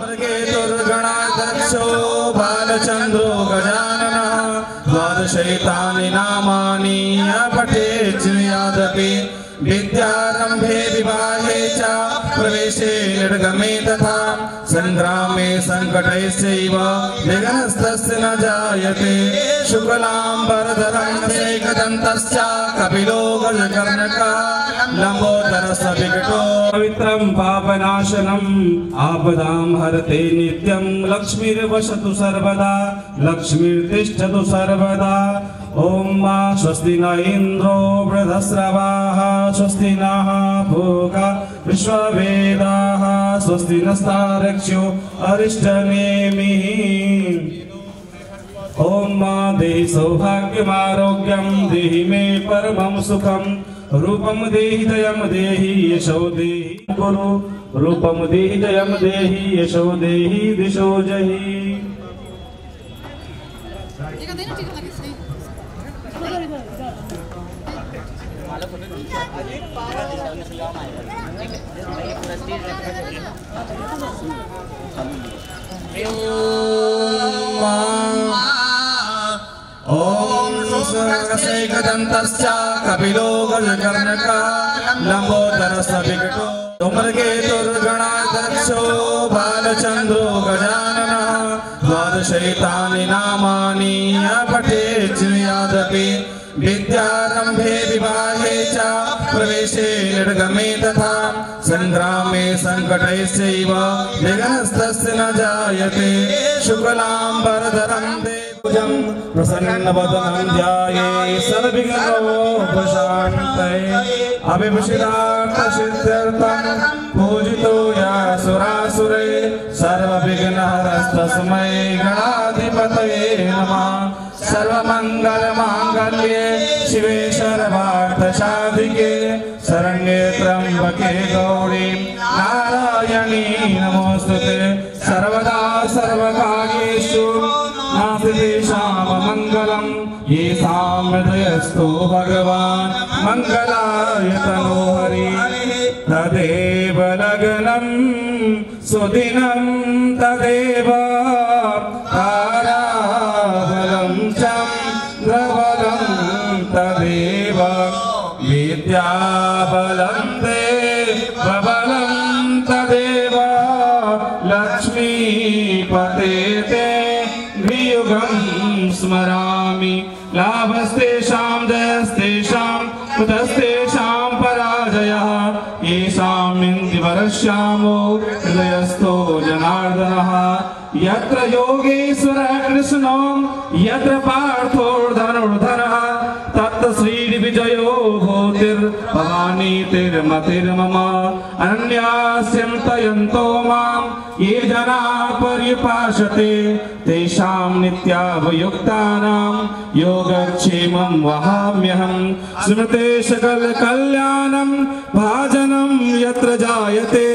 धूमकेतुर्गणाध्यक्षो बालचन्द्रो गजाननः द्वादशैतानि नामानि पठेच्छ्रुयादपि विद्यारम्भे विवाहे च प्रवेशे निर्गमे तथा संग्रामे संकटैश्चैव विघ्नस्तस्य न जायते शुक्लाम्बरधरं शैकदन्तश्च कपिलो गजकर्णकः लम्बोदरस्य विकटो पवित्रं पापनाशनम् आपदां हरते नित्यं लक्ष्मीर्वसतु सर्वदा लक्ष्मीर्तिष्ठतु सर्वदा ओम स्वस्ति न इंद्रो वृद्धस्रवाः स्वस्ति नः पूषा विश्ववेदाः स्वस्ति नस्तार्क्ष्यो अरिष्टनेमिः ओम देहि सौभाग्यमारोग्यं देहि मे परमं सुखं रूपं देहि जयं देहि यशो देहि गुरु रूपं देहि जयं देहि यशो देहि दिशो जहि ओम शैकदन्तश्च कपिलो गजकर्णकः लम्बोदरस्य विकटो धूमकेतुर्गणाध्यक्षो बालचन्द्रो गजाननः द्वादशैतानि नामानि पठेच्छ्रुयादपि विद्यारम्भे विवाहे च प्रवेशे निर्गमे तथा संग्रामे संकटैश्चैव विघ्नस्तस्य न जायते शुक्लाम्बरधरं देवं प्रसन्नवदनं ध्याये सर्वविघ्नोपशान्तये अभिषिक्तार्थसिद्ध्यर्थं पूजितो यासुरासुरे सर्वविघ्नहरस्तस्मै गणाधिपतये नमः सर्वमंगलमांगल्ये शिवे सर्वार्थसाधिके शरण्ये त्र्यंबके गौरी नारायणी नमोस्तुते सर्वदा सर्वकार्येषु नास्तिदेशां मंगलम् येषां हृदयस्थो भगवान् मंगलाय तनो हरि तदेव लग्नं सुदिनं तदेव ताराबलं चन्द्रबलं तदेव विद्याबलं देवबलं तदेव लक्ष्मीपते ते वियुगं स्मरामि लाभस्तेषां जयस्तेषां कुतस्तेषां पराजयः येषां इन्द्रिवरश्यामो हृदयस्थो जनार्दनः यत्र योगेश्वरः कृष्णो यत्र पार्थो धनुर्धरः तत्र श्रीविजयो भूतिर्भवानी तिर्मतिर्मम अनन्यास्यन्तयन्तो मां ये जनाः पर्युपासते तेषां नित्याभियुक्तानां योगक्षेमं वहाम्यहं स्मृते सकलकल्याणं भाजनं यत्र जायते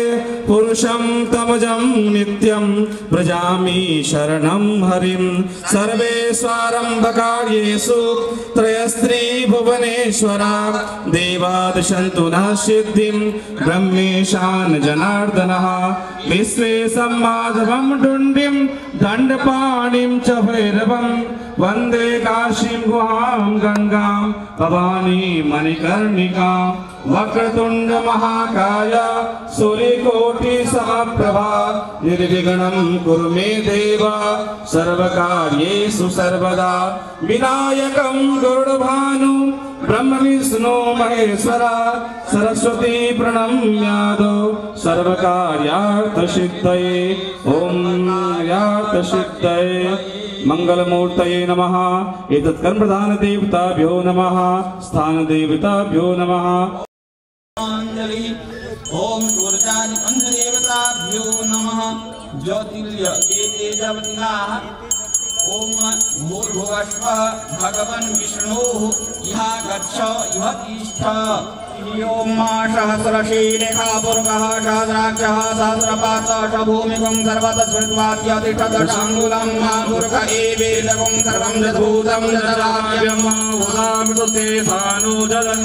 पुरुषं तमजं नित्यं व्रजामि शरणं हरिं सर्वेष्वारम्भकार्येषु त्रयस्त्रीभुवनेश्वरा देवादशन्तु नः सिद्धिं ब्रह्मेशान् जनार्दनः विश्वेशं माधवं डुण्डिं दण्डपाणिं च भैरवं वन्दे काशीं गुहां गंगां भवानी मणिकर्णिकां वक्रतुण्ड महाकाय सूर्यकोटि समप्रभा निर्विघ्नं कुरु मे देव सर्वकार्येषु सर्वदा विनायकं गरुडभानु ब्रह्म विष्णु महेश्वरा सरस्वती प्रणम्यादो सर्वकार्यार्थसिद्धये ओम कार्यार्थसिद्धये मंगलमूर्तये नमः। एतत् कर्म प्रधान देवताभ्यो नमः, स्थान देवताभ्यो नमः। ओम सूर्यानि अन्धदेवताभ्यो नमः। ज्योतिर्य एते जपतिनाः ओम भूर्भुवस्वः भगवन् विष्णोः इह गच्छ इह तिष्ठ। ओम सहस्रशीरेखा पुरुषः सहस्राक्षः सहस्रपात्रः स भूमिकं सर्वतः स्मृत्वाद्य तिष्ठदशाङ्गुलं महापुरुष एवेदकं सर्वं यद्भूतं यद्राज्यं वदामि तुते सानुजलं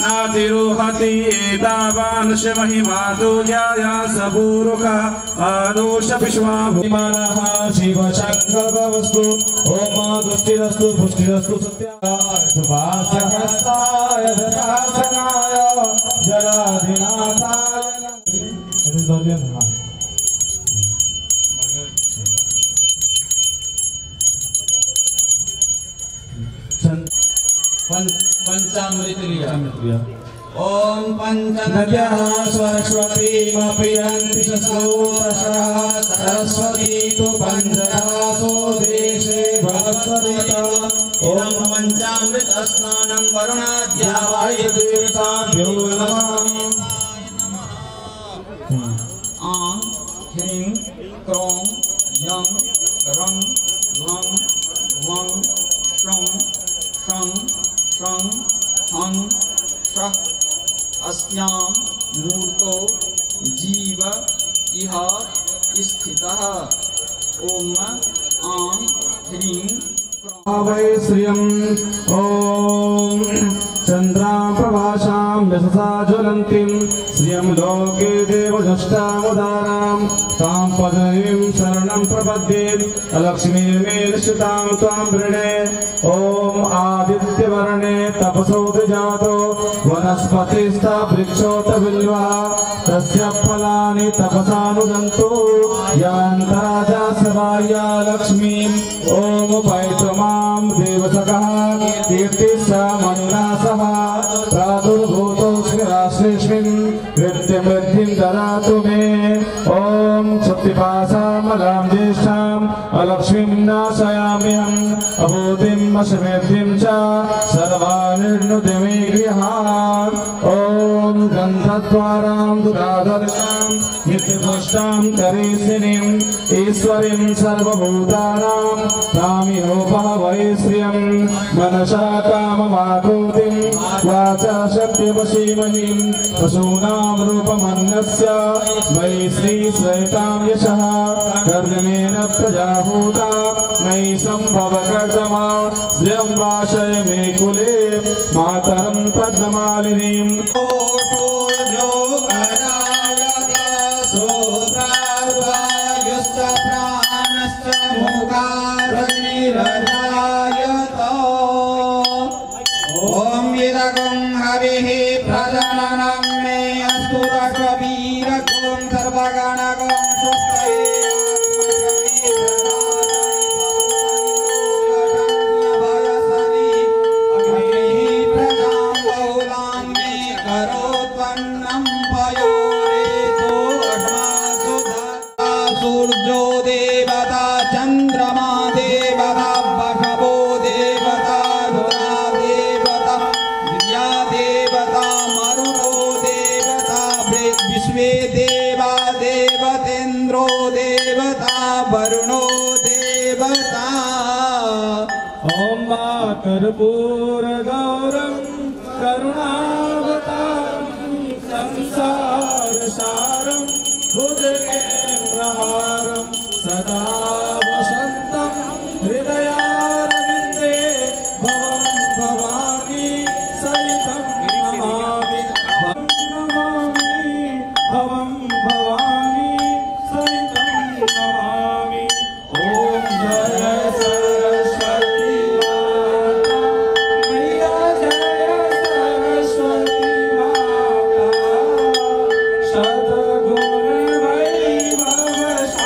नातिरुहति एतावान् महिमातो ज्ञाया सबूरुका आदोष विश्वाभिमानः शिवशङ्करवस्तु ओम दुष्टिरस्तु पुष्टिरस्तु सत्याय दशासनाय जलाधिनाथाय पंचामृत ओम पंचनद्यः सरस्वतीमपियन्ति सस्रोतसः सरस्वती तु पञ्चदासो देशे भगवतीता ओम पंचामृत स्नानं वरुणाध्यावाय तीर्थाभ्यो नमः आं ह्रीं क्रों यं रं लं वं श्रं शं शं हं शः अस्यां मूर्तो जीव इह स्थितः ओम आं ह्रीं वै श्रियम् ॐ चन्द्रां प्रभासां यशसा ज्वलन्तीं श्रियं लोके देवदष्टामुदारां तां पदवीं शरणं प्रपद्ये लक्ष्मीर्मेलश्रितां त्वां वृणे ॐ आदित्यवर्णे तपसोऽधिजातो वनस्पतिस्था वृक्षोत बिल्वा तस्य फलानि तपसानुदन्तु यान्तराजा सवाया लक्ष्मीं ॐ पैतमां देवसखः कीर्तिस्सा मणिना सह प्रादुर्भूतोऽस्मि राष्ट्रेऽस्मिन् कृत्यमृद्धिं ददातु मे ॐ शक्तिपाशामलां ज्येष्ठाम् अलक्ष्मीं नाशयाम्यहम् अभूतिं वशमेद्धिं च सर्वानिर्नुति मे गृहात् ॐ गन्धद्वारां दुरादर्शां नित्यपुष्टां करेशिनीम् ईश्वरीं सर्वभूतानां तामिहोपहवै श्रियं मनसा काममाकुतिं वाचा सत्यवशीमहीं पशूनां रूपमन्यस्य मयि श्रीश्रयतां यशः कर्दमेन प्रजाभूता मयि सम्भव कर्दमा श्रियं वाशय मे कुले मातरं पद्ममालिनीं ओम यदगं हविः प्रजननं मे अस्तु रघुवीरगं सर्वगणगं स्वस्ति प्रजां बहुलां मे करोत्पन्नं पयोरेतो अग्नासुधा सूर्यो देवता चन्द्रमा देवता बभवो देवता विश्वे देवा देवतेन्द्रो देवता वरुणो देवता ॐ कर्पूरगौरं करुणावतारं संसारसारं भुजगेन्द्रहारं सदा वसन्तं हृदयारविन्दे भवं भवानी सहितं नमामि भवं भवानी सहितं नमामि ॐ जय सरस्वती माता मैया जय सरस्वती माता सद्गुण वैभवशालिनी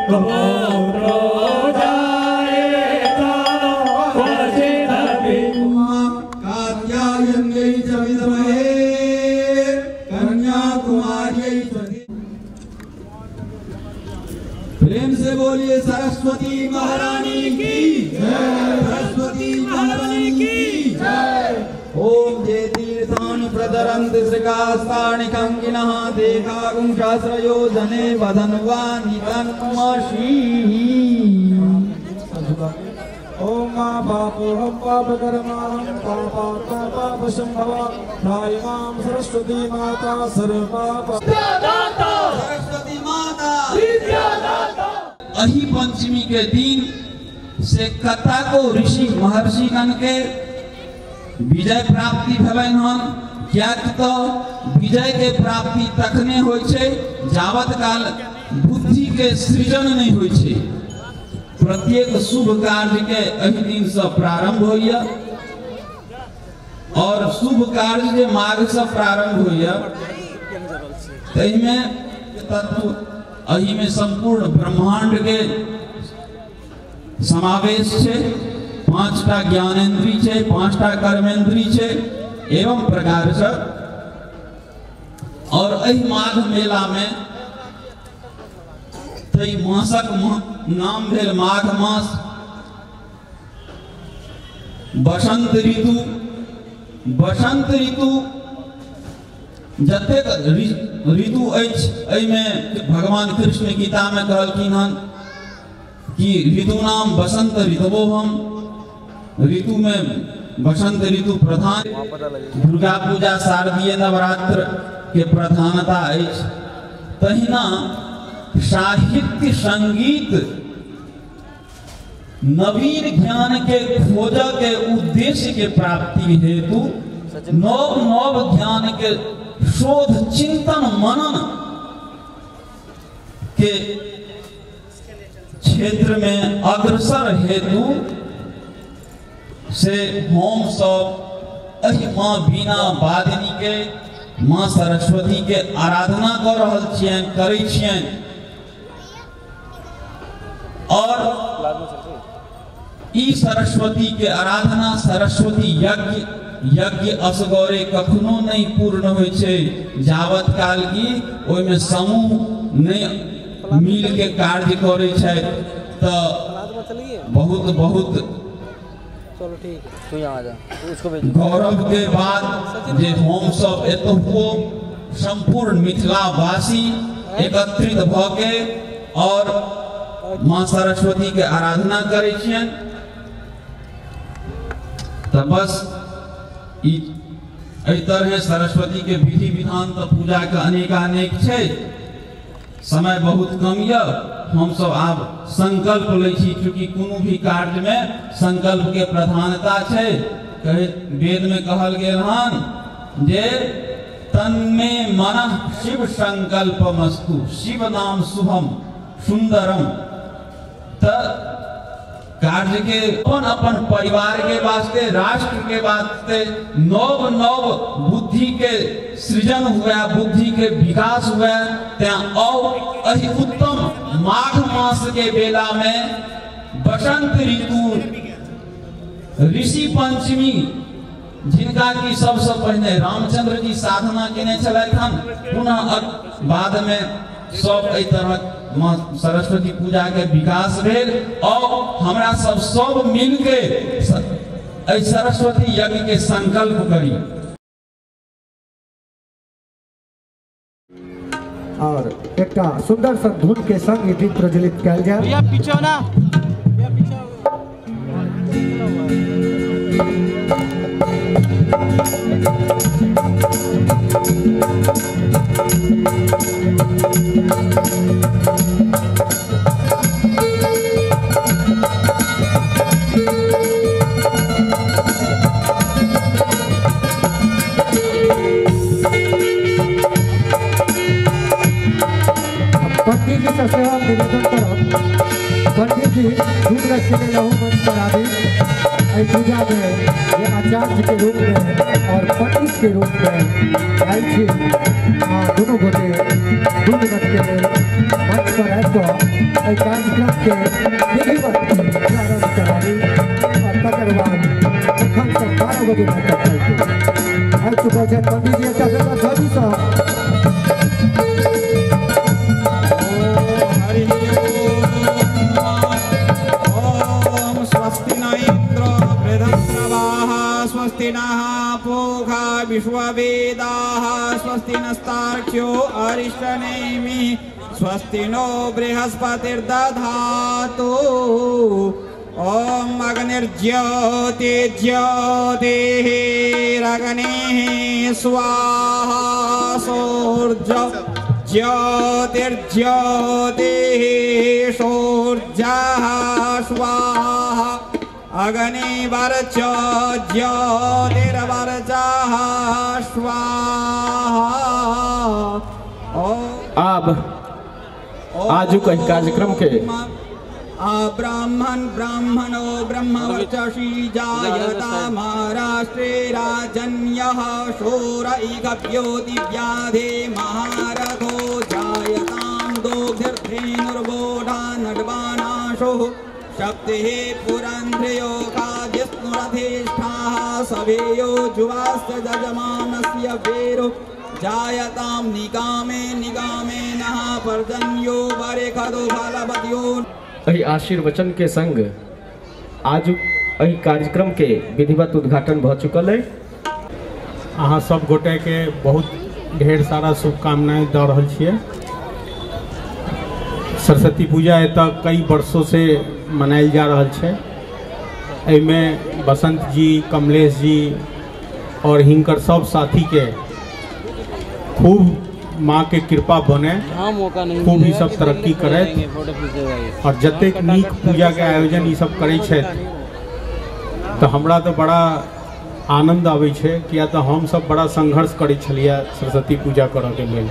गोत्रो जायेता क्वचिदपि कात्यायन्यै च विद्महे कन्याकुमार्यै च। प्रेम से बोलिए सरस्वती महारानी की जय, सरस्वती महारानी की जय। ओम जे तीर्थानि प्रतरन्ति श्रीकास्तानि कंकिनः देखागुं सहस्रयोजने वदन्वानि तन्मषि। ओम मा पापोऽहं पापकर्माहं पापात्मा पापसंभवा त्रायिमां सरस्वती माता सर्वपाप सरस्वती माता अहि पंचमी के दिन से कथा को ऋषि महर्षि गण के विजय प्राप्ति भेलनि हन। कियाक तो विजय के प्राप्ति तखने होइ छै जावत काल बुद्धि के सृजन नहीं होइ छै। प्रत्येक शुभ कार्य के एहि दिन से प्रारंभ होइया और शुभ कार्य जे माघ से प्रारंभ होइया तहि में तत्व अहि में संपूर्ण ब्रह्मांड के समावेश छै। 5टा ज्ञानेन्द्री छै, 5टा कर्मेंद्री छै एवं प्रकार से। और एहि माघ मेला में तई मासक नाम भेल माघ मास। बसंत ऋतु जतेक ऋतु अछि एहिमे भगवान कृष्ण गीता में कहलखिन हन कि ऋतु नाम बसंत ऋतवोहम। ऋतु में बसंत ऋतु प्रधान। दुर्गा पूजा शारदीय नवरात्र के प्रधानता अछि। तहिना साहित्य संगीत नवीन ज्ञान के खोज के उद्देश्य के प्राप्ति हेतु नव नव ज्ञान के शोध चिंतन मनन के क्षेत्र में अग्रसर हेतु से हम सब एहि माँ बीना वादिनी के माँ सरस्वती के आराधना कर रहल छियनि, करै छियनि। और ई सरस्वती के आराधना सरस्वती यज्ञ असगरे कखनो नहीं पूर्ण होइ छै जावत काल की ओहि में समूह नहीं मिल के कार्य करे छै। तो बहुत बहुत चलो ठीक है, तू यहाँ आ जा, उसको भेज। गौरव के बाद जे हम सब एतुको संपूर्ण मिथिला वासी एकत्रित भ के और माँ सरस्वती के आराधना करे छियनि। तो बस एहि तरह सरस्वती के विधि विधान तो पूजा के अनेक छै। समय बहुत कम य, हम सब आब संकल्प लै छी चूँकि कोनो भी कार्य में संकल्प के प्रधानता छै। कहे वेद में कहल गेल हन जे तन्मे मनः शिव संकल्पमस्तु, शिव नाम शुभम सुंदरम। त कार्य के अपन परिवार के वास्ते, राष्ट्र के वास्ते नव नव बुद्धि के सृजन हुआ, बुद्धि के विकास हुआ। अहि उत्तम माघ मास के बेला में बसंत ऋतु ऋषि पंचमी जिनका की सबसे पहले रामचंद्र जी साधना केने छलथि हन, पुनः बाद में सब एहि तरह माँ सरस्वती पूजा के विकास भेल। और हमरा सब मिल के सरस्वती यज्ञ के संकल्प करी। और एक सुंदर सा धुन के संग ये दीप प्रज्वलित किया जाए। भैया पीछे हो ना, भैया पीछे हो। पंडित जी से सेवा निवेदन करब। पंडित जी दूध रख के लहू मंच पर आवे। पूजा में ये आचार्य के रूप में और पंडित के रूप में आई थी। दोनों गोटे दूध रख के मंच पर आए तो कार्यक्रम के विधिवत प्रारंभ करावी और तकर बाद एखन से 12 बजे तक आ चुका है पंडित जी का ध्वनि सा ओम स्वस्ति न इंद्र बृहस्पतिः स्वस्ति नः पूषा विश्ववेदाः स्वस्ति नस्तार्क्ष्यो अरिष्टनेमिः स्वस्ति नो बृहस्पतिर्दधातु ओम अग्निर्ज्योतिर्ज्योतिरग्निः स्वाहा सूर्य ज्योतिर्ज्योतिः सूर्यः स्वाहा अग्निवर्च ज्योतिर्वर्चः स्वाहा। अब आज का कार्यक्रम के ब्राह्मण ब्राह्मणो ब्रह्मवर्चसी जायता महाराष्ट्रे राजन्यः शूर इगभ्यो दिव्याधे महारथो जायतां दोग्धिर्धेनुर्वोढा नड्वानाशो शक्तिः पुरन्ध्रयो काजिस्नुरधिष्ठाः सभेयो जुवास्य जजमानस्य वेरो जायतां निगामे निगामे नः पर्जन्यो बरेखदो फलवत्यो। एहि आशीर्वचन के संग आज एहि कार्यक्रम के विधिवत उद्घाटन भ चुकल है। अहाँ सब गोटे के बहुत ढेर सारा शुभकामनाएं दऽ रहल छियै। सरस्वती पूजा एतऽ कई वर्षों से मनायल जा रहल छै। एहिमे बसंत जी, कमलेश जी और हिनकर सब साथी के खूब माँ के कृपा बने, खूब ही सब तरक्की करे और जतेक नीक पूजा के आयोजन ई सब करे छै तो हमरा तो बड़ा आनंद आवे छै। किया तो हम सब बड़ा संघर्ष करे छलिए सरस्वती पूजा करऽ के लेल।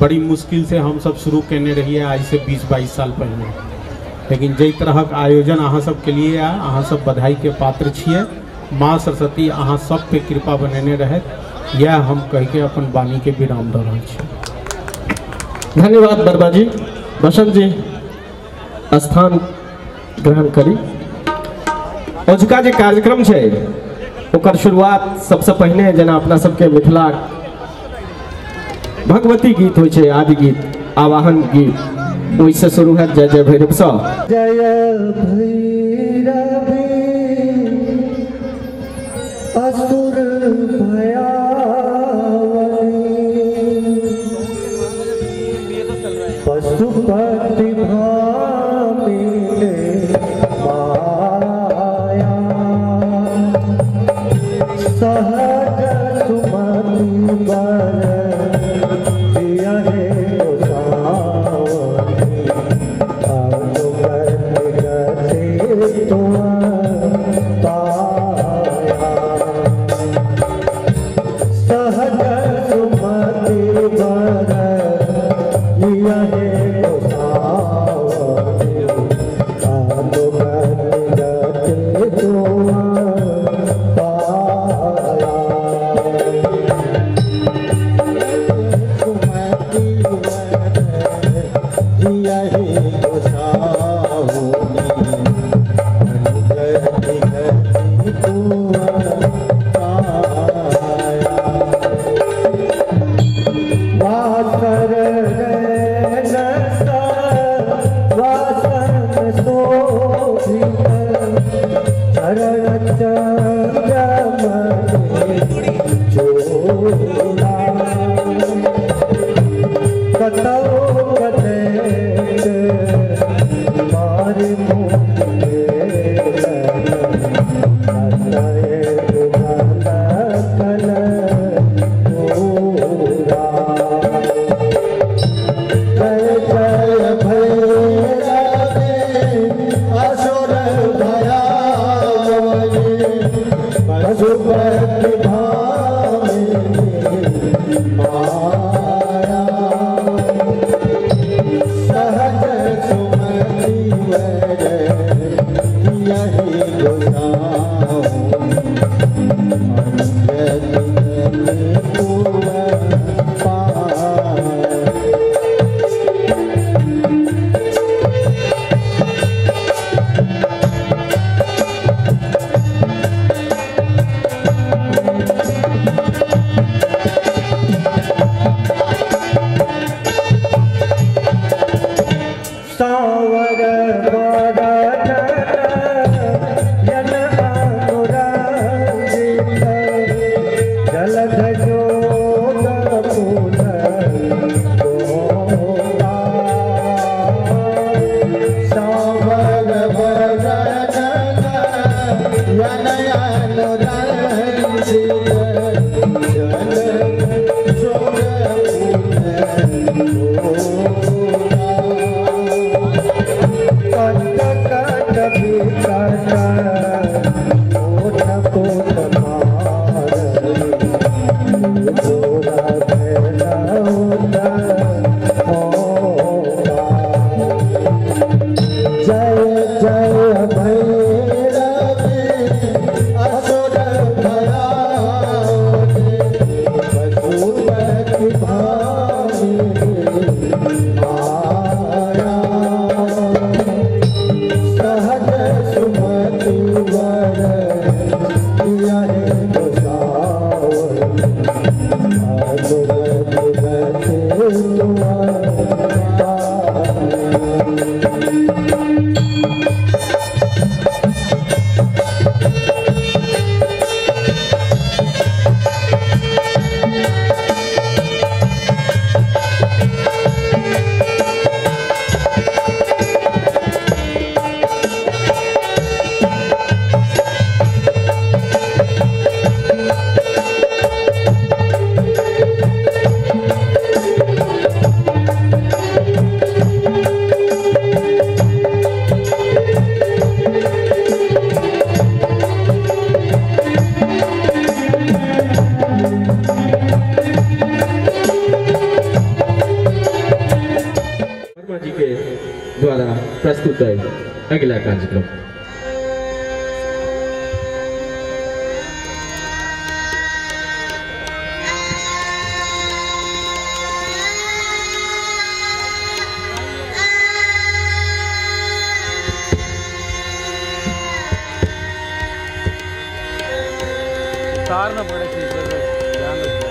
बड़ी मुश्किल से हम सब शुरू केने रहिए आज से 20-22 साल पहले, लेकिन जै तरहक आयोजन अहाँ सब के लिए अहाँ सब बधाई के पात्र छिए। माँ सरस्वती अहाँ सब पे कृपा बनेने रहे, यह हम कह के अपन वाणी के विराम दऽ रहल छी। धन्यवाद बरबा जी। बसंत जी स्थान ग्रहण करी। अजुका जे कार्यक्रम छै ओकर शुरुआत सबसे पहले जेना अपना सबके मिथिला भगवती गीत होइ छै, आदि गीत, आवाहन गीत, ओइसे शुरू है जय जय भैरव सा। जय भैरवी असुर पशुपति भामिने माया सहज सुमति बर दियहे गोसावनी अनुगत गति तुम ताया सहज सुमति बर दियहे सावर यन अनुरंजित जलध जोग पुन सावर यन अनुरंजित प्रस्तुत है अगला कार्यक्रम। तार में बड़े शीशे में ध्यान रखो।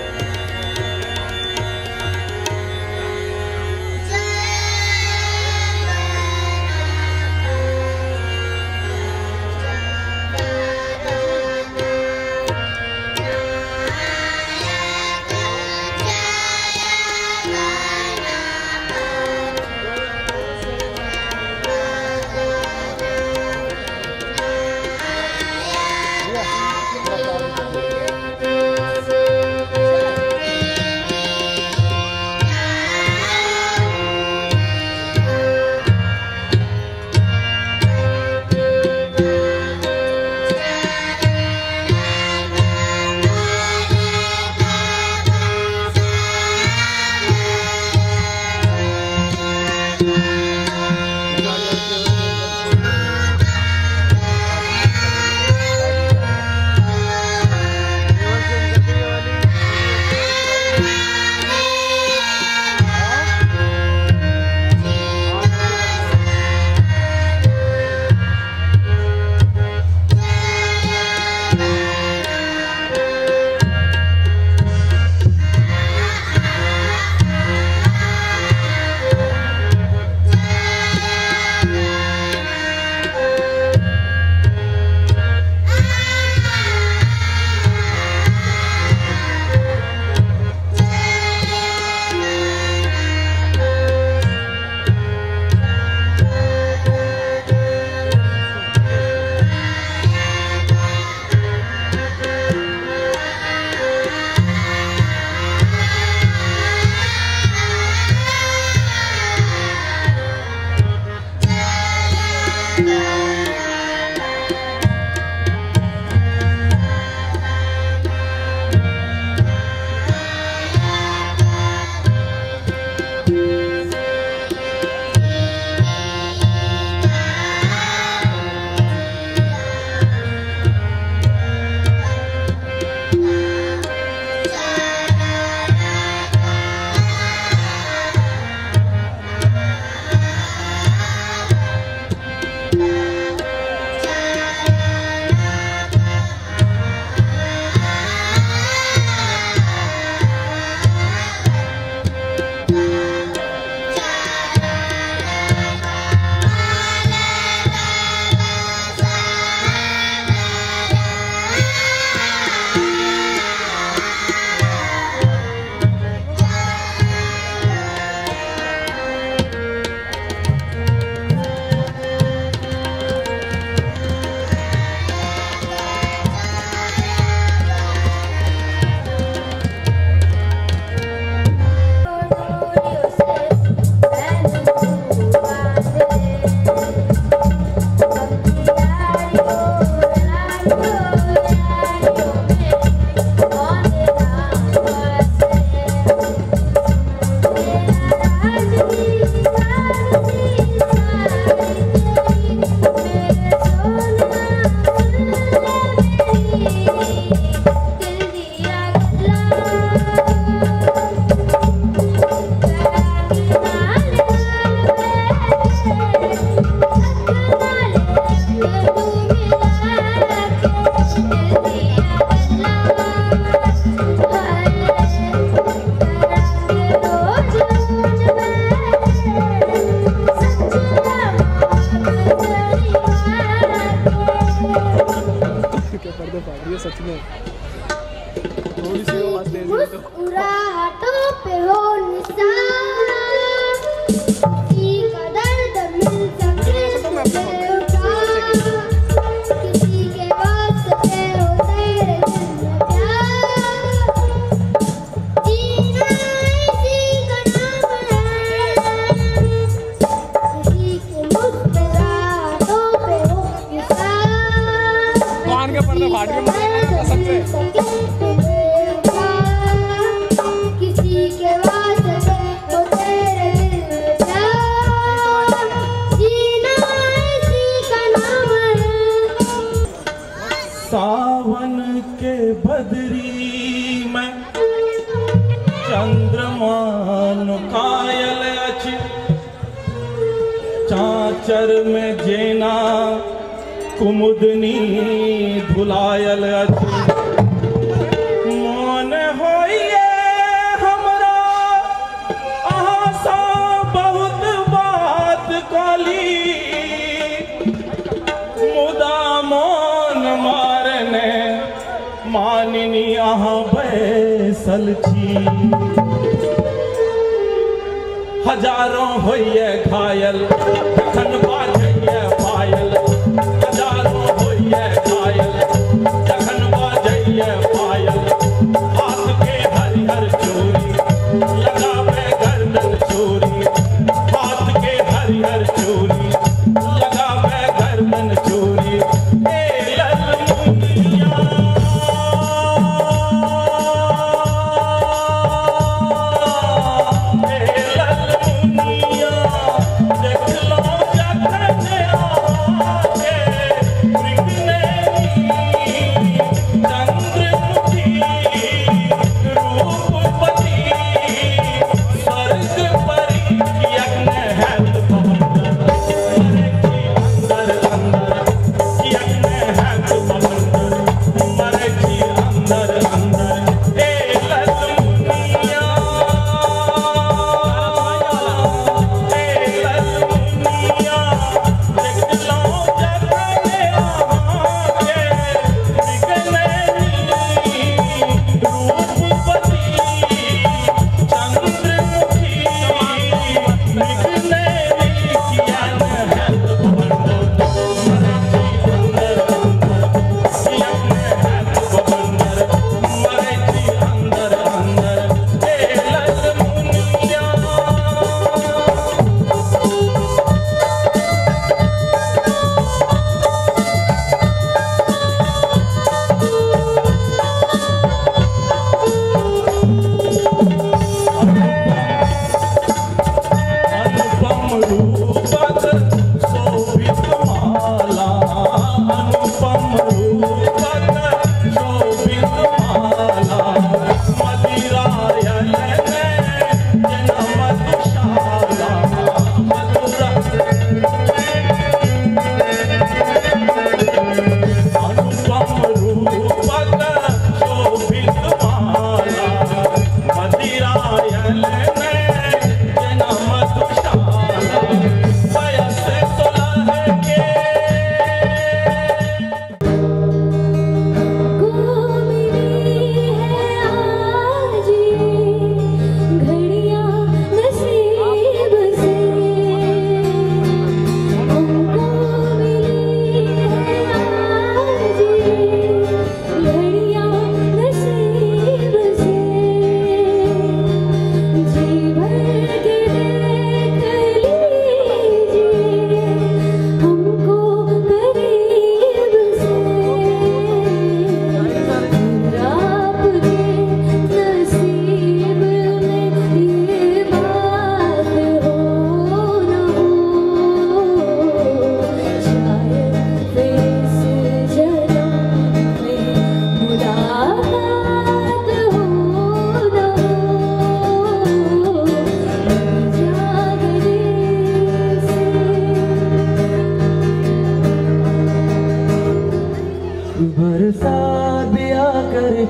आचर में जेना कुमुदनी धुलायल अछि मन होइए हमरा अहाँ सा बहुत बात कली मुदा मन मारने मानिनी अहाँ बैसल छी हजारों होइए घायल जखन बाजैए पायल हजारों होइए घायल जखन बाजैए पायल हाथ के हरिहर चोरी लगावे गर्दन चोरी हाथ के हरिहर चोरी लगावे गर्दन चोरी ए ललमुनिया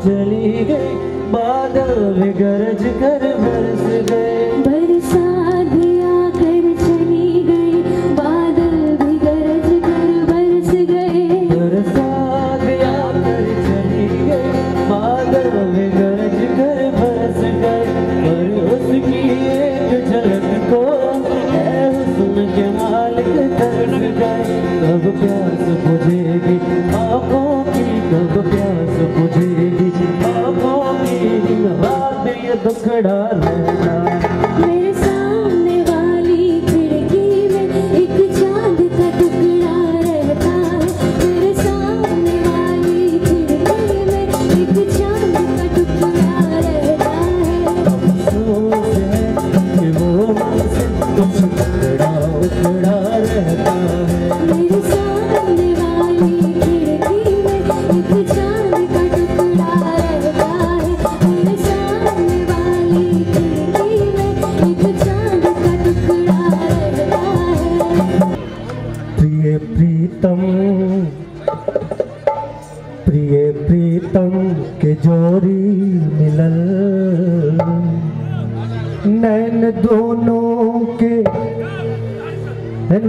चली गई बादल में गरज कर बरस गए बरसात भी आकर चली गई बादल भी गरज कर बरस गए बरसात भी आकर चली गई बादल में गरज कर बरस गए पर उसकी एक झलक को है हुस्न के मालिक तरस गए कब प्यास बुझेगी आँखों की कब प्यास बुझेगी आँखों की बात ये दुखड़ा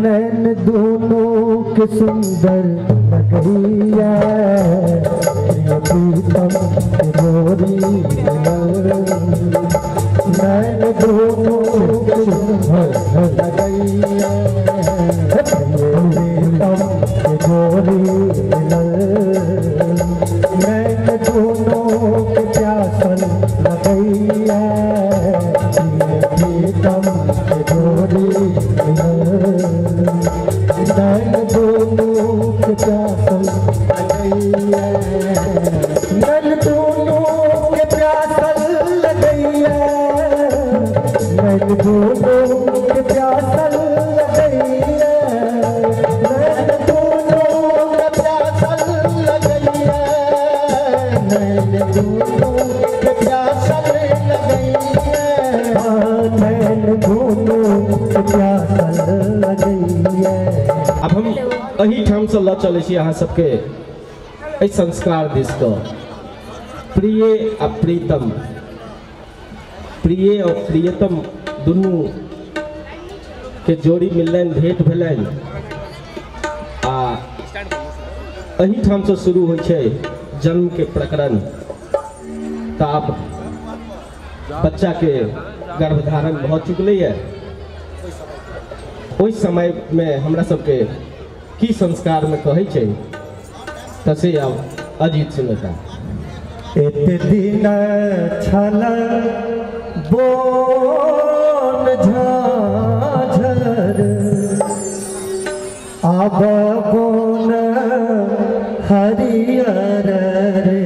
नैन दोनों के सुंदर लगैया प्रीतम गोरी नैन दोनों के सुंदर लगैया प्रीतम गोरी नैन दोनों के प्यासल लगैया प्रीतम गोरी नैन दोनों के प्यासल लगैया नैन दोनों के प्यासल लगैया नैन दोनों के प्यासल लगैया नैन दोनों के प्यासल लगैया नैन दोनों के प्यासल लगैया नैन दोनों के प्यासल लगैया। अब हम अही ठाम से ल चले छी अहाँ सबके एहि संस्कार दिस क प्रिय आ प्रीतम प्रिय और प्रियतम दुनू के जोड़ी मिललनि भेंट भेलनि आ अही ठाम से शुरू होइ छै जन्म के प्रकरण ताप बच्चा के गर्भधारण भ चुकलैया ओहि समय में हमरा सबके की संस्कार में कहै छै तसे अब अजीत सुनता एते दिन छल बोन झाझर आब बोन हरियर रे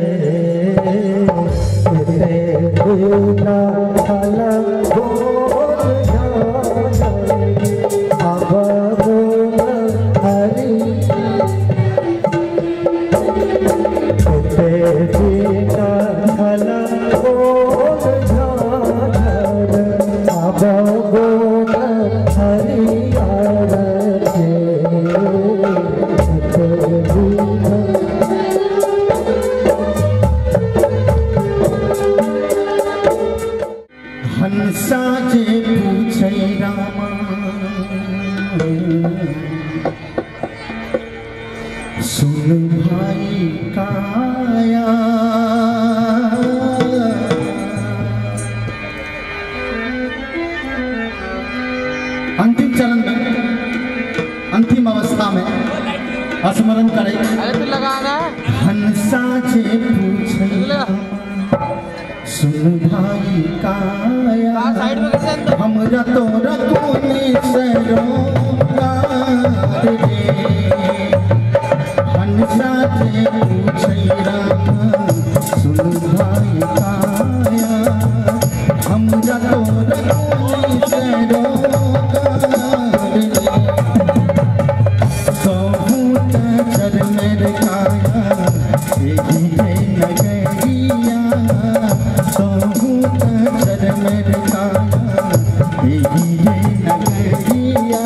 एते दिन छल बोन झाझर आब बोन हरियर एते दिन छल बोन झाझर आब बोन हरियर रे एते दिन हंसा जे पूछै रामा सुन भाई काया अंतिम चरण में अंतिम अवस्था में स्मरण करे हंसा जे पूछै सुन भाई काया हमरा तोरा कोने से रोकार रे हंसा जे पूछै रामा सुन भाई काया हमरा तोरा कोने से रोकार रे बहुत चरमेर काया एही है नगरिया बहुत चरमेर काया एही है नगरिया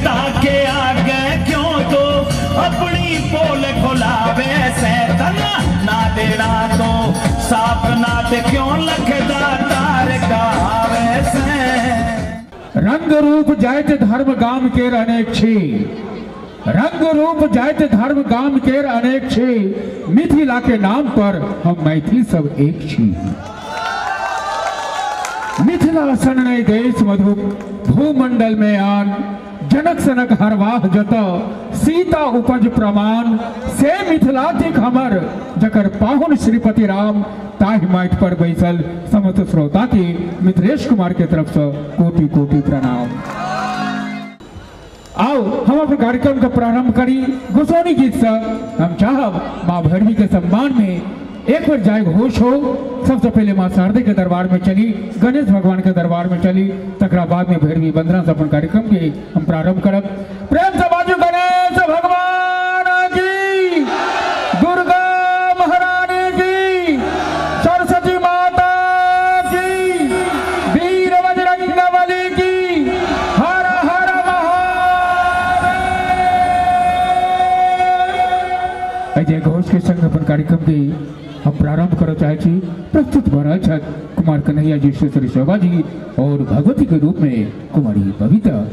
देवता के आगे क्यों तो अपनी पोल खुलावे सैतन ना देना तो साफ नाथ क्यों लखदा तार गावे से। रंग रूप जायत धर्म गाम के अनेक छी, रंग रूप जायत धर्म गाम के अनेक छी, मिथिला के नाम पर हम मैथिल सब एक छी। मिथिला सनय देश मधु भूमंडल में आन, जनक सनक हरवाह जत सीता उपज प्रमाण, से मिथिलाधिक हमर जकर पाहुन श्रीपति राम, ताहि माटि पर बैसल समस्त श्रोता के मिथिलेश कुमार के तरफ से कोटि कोटि प्रणाम। आओ हम अपने कार्यक्रम का प्रारंभ करी गोसावी गीत से। हम चाहब माँ भैरवी के सम्मान में एक बार जाय घोष हो। सबसे पहले माँ शारदे के दरबार में चली, गणेश भगवान के दरबार में चली, तकरा बाद में भैरवी वंदना से अपन कार्यक्रम के हम प्रारंभ करब। प्रेम से बाजू गणेश भगवान की, दुर्गा महारानी की, सरस्वती माता की, वीर बजरंगबली की, हर हर महादेव। अजय घोष के संग अपन कार्यक्रम के हम प्रारंभ करो चाहे छी। प्रस्तुत महाराज कुमार कन्हैया जी, श्री शोभा जी और भगवती के रूप में कुमारी बबीता।